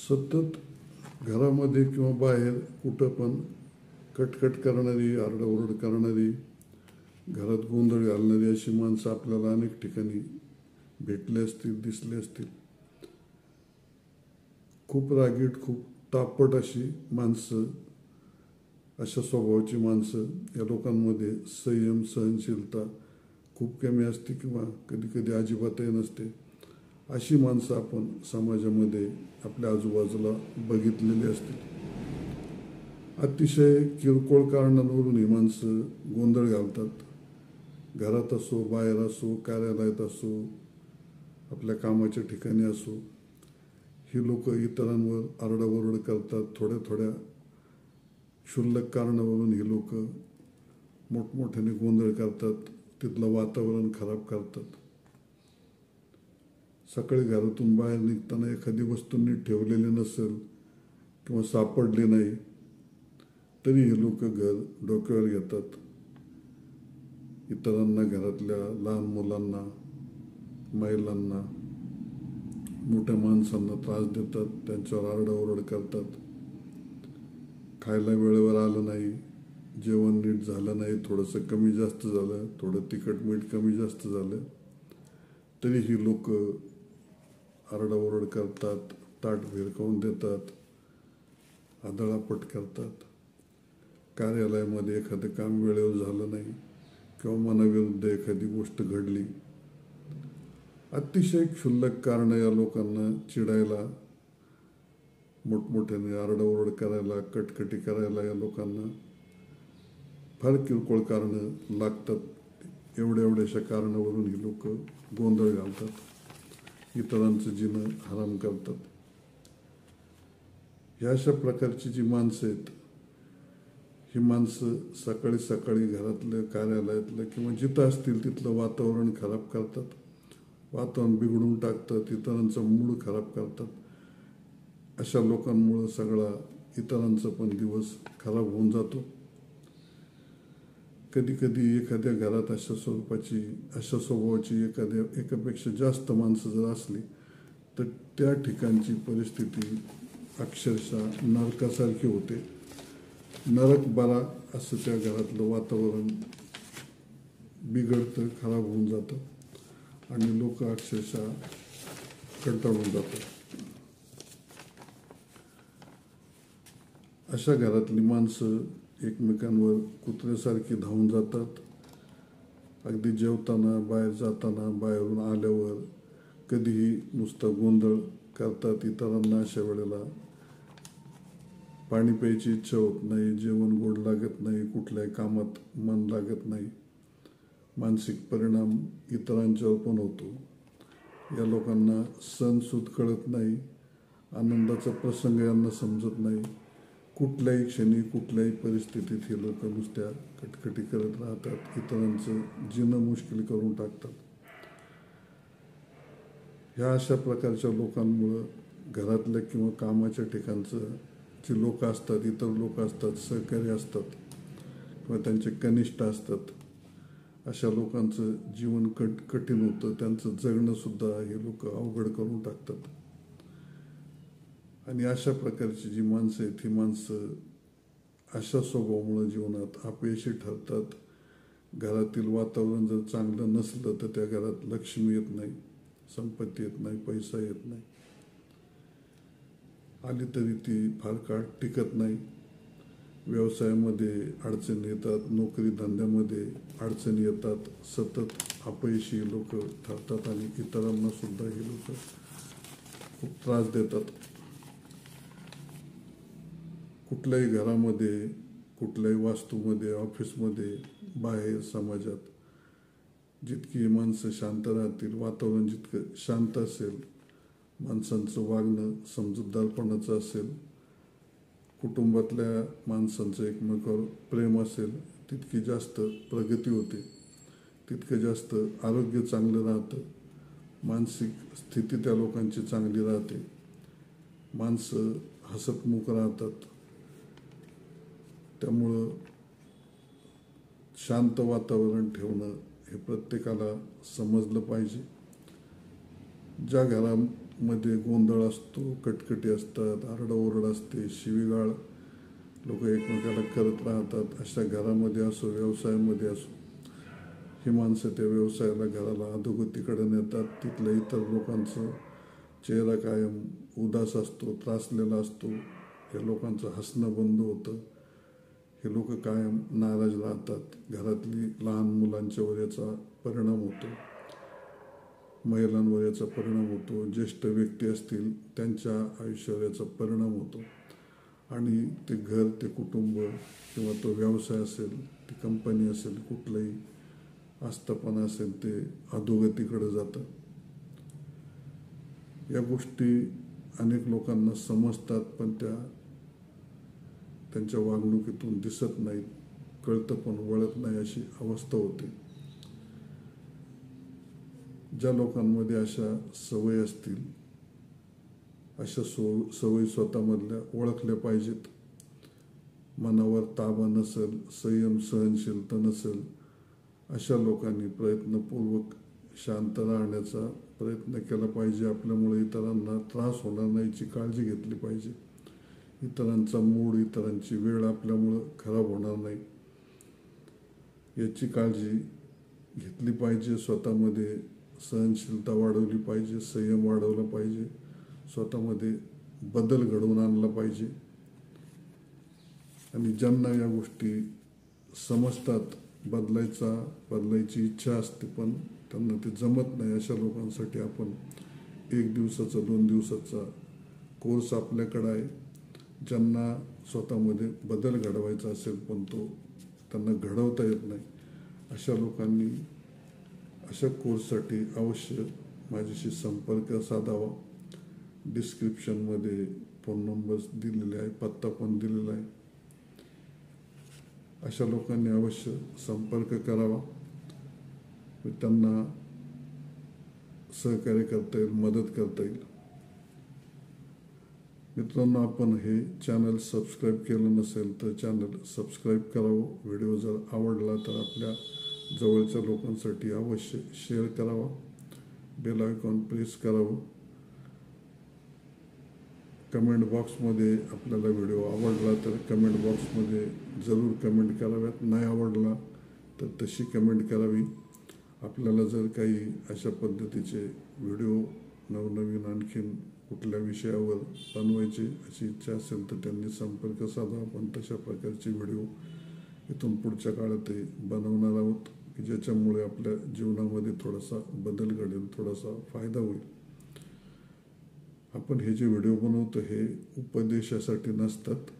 सतत घरामध्ये किंवा बाहेर कुठं पण कटकट करणारी, आरडाओरड करणारी, घरात गोंधळ घालणारी अशी माणसं आपल्याला अनेक ठिकाणी भेटले असतील, दिसले असतील. खूप रागीट, खूप तापट अशी माणसं, अशा स्वभावाची माणसं, या लोकांमध्ये संयम, सहनशीलता खूप कमी असते किंवा कधी कधी अजिबातही नसते. अशी माणसं आपण समाजामध्ये आपल्या आजूबाजूला बघितलेली असतील. अतिशय किरकोळ कारणांवरून ही माणसं गोंधळ घालतात. घरात असो, बाहेर असो, कार्यालयात असो, आपल्या कामाच्या ठिकाणी असो, ही लोक इतरांवर आरडाओरड करतात. थोड्या थोड्या क्षुल्लक कारणावरून ही लोक मोठमोठ्याने गोंधळ करतात, तिथलं वातावरण खराब करतात. सकाळी घरातून बाहेर निघताना एखादी वस्तू नीट ठेवलेली नसेल किंवा सापडली नाही तरी हे लोक घर डोक्यावर घेतात. इतरांना, घरातल्या लहान मुलांना, महिलांना, मोठ्या माणसांना त्रास देतात, त्यांच्यावर आरडाओरड करतात. खायला वेळेवर आलं नाही, जेवण नीट झालं नाही, थोडंसं कमी जास्त झालं, थोडं तिखट मीठ कमी जास्त झालं तरी ही लोक आरडाओरड करतात, ताट भिरकावून देतात, आदळापट करतात. कार्यालयामध्ये एखादं काम वेळेवर झालं नाही किंवा मनाविरुद्ध एखादी गोष्ट घडली, अतिशय क्षुल्लक कारणं या लोकांना चिडायला, मोठमोठ्याने आरडाओरड करायला, कटकटी करायला या लोकांना फार किरकोळ कारणं लागतात. एवढ्याशा कारणावरून ही लोक गोंधळ घालतात, इतरांचं जीणं हराम करतात. ह्या अशा प्रकारची जी माणसं आहेत, ही माणसं सकाळी सकाळी घरातलं, कार्यालयातलं किंवा जिथं असतील तिथलं वातावरण खराब करतात, वातावरण बिघडून टाकतात, इतरांचा मूड खराब करतात. अशा लोकांमुळं सगळा इतरांचा पण दिवस खराब होऊन जातो. कधी कधी एखाद्या घरात अशा स्वरूपाची, अशा स्वभावाची एकापेक्षा जास्त माणसं जर असली तर त्या ठिकाणची परिस्थिती अक्षरशः नरकासारखी होते. नरक बरा असं त्या घरातलं वातावरण बिघडतं, खराब होऊन जातं आणि लोक अक्षरशः कंटाळून जातात. अशा घरातली माणसं एकमेकांवर कुत्र्यासारखी धावून जातात. अगदी जेवताना, बाहेर जाताना, बाहेरून आल्यावर कधीही नुसता गोंधळ करतात. इतरांना अशा वेळेला पाणी प्यायची इच्छा होत नाही, जेवण गोड लागत नाही, कुठल्याही कामात मन लागत नाही. मानसिक परिणाम इतरांच्यावर पण होतो. या लोकांना सणसूद कळत नाही, आनंदाचा प्रसंग यांना समजत नाही. कुठल्याही क्षणी, कुठल्याही परिस्थितीत हे लोक नुसत्या कटकटी करत राहतात, इतरांचं जीणं मुश्किल करून टाकतात. ह्या अशा प्रकारच्या लोकांमुळं घरातल्या किंवा कामाच्या ठिकाणचं जे लोक असतात, इतर लोक असतात, सहकारी असतात किंवा त्यांचे कनिष्ठ असतात, अशा लोकांचं जीवन कठीण होतं. त्यांचं जगणंसुद्धा हे लोक अवघड करून टाकतात. आणि अशा प्रकारची जी माणसं आहेत, ही माणसं अशा स्वभावामुळे जीवनात अपयशी ठरतात. घरातील वातावरण जर चांगलं नसलं तर त्या घरात लक्ष्मी येत नाही, संपत्ती येत नाही, पैसा येत नाही. आली तरी ती फार काळ टिकत नाही. व्यवसायामध्ये अडचणी येतात, नोकरी धंद्यामध्ये अडचणी येतात. सतत अपयशी लोक ठरतात आणि इतरांना सुद्धा हे लोक खूप त्रास देतात. कुठल्याही घरामध्ये, कुठल्याही वास्तूमध्ये, ऑफिसमध्ये, बाहेर समाजात जितकी माणसं शांत राहतील, वातावरण जितकं शांत असेल, माणसांचं वागणं समजूतदारपणाचं असेल, कुटुंबातल्या माणसांचं एकमेकावर प्रेम असेल, तितकी जास्त प्रगती होते, तितकं जास्त आरोग्य चांगलं राहतं, मानसिक स्थिती त्या लोकांची चांगली राहते, माणसं हसतमुख राहतात. त्यामुळं शांत वातावरण ठेवणं हे प्रत्येकाला समजलं पाहिजे. ज्या घरामध्ये गोंधळ असतो, कटकटी असतात, आरडाओरड असते, शिवीगाळ लोक एकमेकाला करत राहतात, अशा घरामध्ये असो, व्यवसायामध्ये असो, ही माणसं त्या व्यवसायाला, घराला अधोगतीकडे नेतात. तिथल्या इतर लोकांचं चेहरा कायम उदास असतो, त्रासलेला असतो. या लोकांचं हसणं बंद होतं. हे लोक कायम नाराज राहतात. घरातली लहान मुलांच्यावर याचा परिणाम होतो, महिलांवर याचा परिणाम होतो, ज्येष्ठ व्यक्ती असतील त्यांच्या आयुष्यावर याचा परिणाम होतो. आणि ते घर, ते कुटुंब किंवा तो व्यवसाय असेल, ती कंपनी असेल, कुठलंही आस्थापना असेल, ते अधोगतीकडे जातं. या गोष्टी अनेक लोकांना समजतात, पण त्यांच्या वागणुकीतून दिसत नाहीत, कळतं पण वळत नाही, अशी अवस्था होते. ज्या लोकांमध्ये अशा सवयी असतील, अशा सवयी स्वतःमधल्या ओळखल्या पाहिजेत. मनावर ताबा नसेल, संयम सहनशीलता नसेल, अशा लोकांनी प्रयत्नपूर्वक शांत राहण्याचा प्रयत्न केला पाहिजे. आपल्यामुळे इतरांना त्रास होणार नाही याची काळजी घेतली पाहिजे. इतरांचा मूड, इतरांची वेळ आपल्यामुळं खराब होणार नाही याची काळजी घेतली पाहिजे. स्वतःमध्ये सहनशीलता वाढवली पाहिजे, संयम वाढवला पाहिजे, स्वतःमध्ये बदल घडवून आणला पाहिजे. आणि ज्यांना या गोष्टी समजतात, बदलायची इच्छा असते, पण त्यांना ते जमत नाही, अशा लोकांसाठी आपण 1 दिवसाचा 2 दिवसाचा कोर्स आपल्याकडे आहे. ज्यांना स्वतःमध्ये बदल घडवायचा असेल पण तो त्यांना घडवता येत नाही, अशा लोकांनी अशा कोर्ससाठी अवश्य माझ्याशी संपर्क साधावा. डिस्क्रिप्शनमध्ये फोन नंबर्स दिलेले आहे, पत्ता पण दिलेला आहे. अशा लोकांनी अवश्य संपर्क करावा. त्यांना सहकार्य करता येईल, मदत करता येईल. मित्रांनो, आपण हे चॅनल सबस्क्राईब केलं नसेल तर चॅनल सबस्क्राईब करावं. व्हिडिओ जर आवडला तर आपल्या जवळच्या लोकांसाठी अवश्य शेअर करावा. बेल आयकॉन प्रेस करावं. कमेंट बॉक्समध्ये आपल्याला व्हिडिओ आवडला तर कमेंट बॉक्समध्ये जरूर कमेंट कराव्यात. नाही आवडला तर तशी कमेंट करावी. आपल्याला जर काही अशा पद्धतीचे व्हिडिओ नवनवीन आणखीन कुठल्या विषयावर बनवायची अशी इच्छा असेल तर त्यांनी संपर्क साधा. आपण तशा प्रकारचे व्हिडिओ इथून पुढच्या काळातही बनवणार आहोत की ज्याच्यामुळे आपल्या जीवनामध्ये थोडासा बदल घडेल, थोडासा फायदा होईल. आपण हे जे व्हिडिओ बनवतो हे उपदेशासाठी नसतात,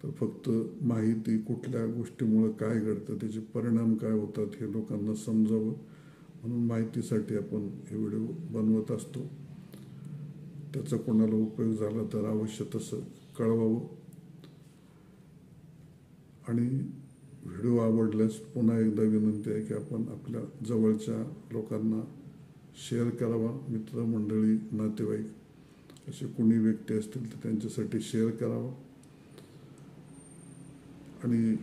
तर फक्त माहिती, कुठल्या गोष्टीमुळे काय घडतं, त्याचे परिणाम काय होतात हे लोकांना समजावं म्हणून माहितीसाठी आपण हे व्हिडिओ बनवत असतो. त्याचा कोणाला उपयोग झाला तर अवश्य तसं कळवावं. आणि व्हिडिओ आवडल्यास पुन्हा एकदा विनंती आहे की आपण आपल्या जवळच्या लोकांना शेअर करावा. मित्रमंडळी, नातेवाईक असे कोणी व्यक्ती असतील तर त्यांच्यासाठी शेअर करावा. आणि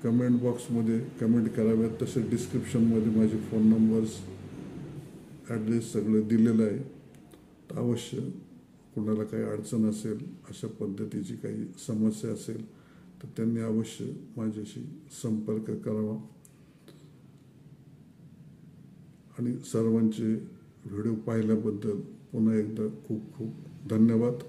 कमेंट बॉक्समध्ये कमेंट कराव्यात. तसे डिस्क्रिप्शनमध्ये माझे फोन नंबर्स, ॲड्रेस सगळं दिलेलं आहे. तर अवश्य कोणाला काही अडचण असेल, अशा पद्धतीची काही समस्या असेल तर त्यांनी अवश्य माझ्याशी संपर्क करावा. आणि सर्वांचे व्हिडिओ पाहिल्याबद्दल पुन्हा एकदा खूप खूप धन्यवाद.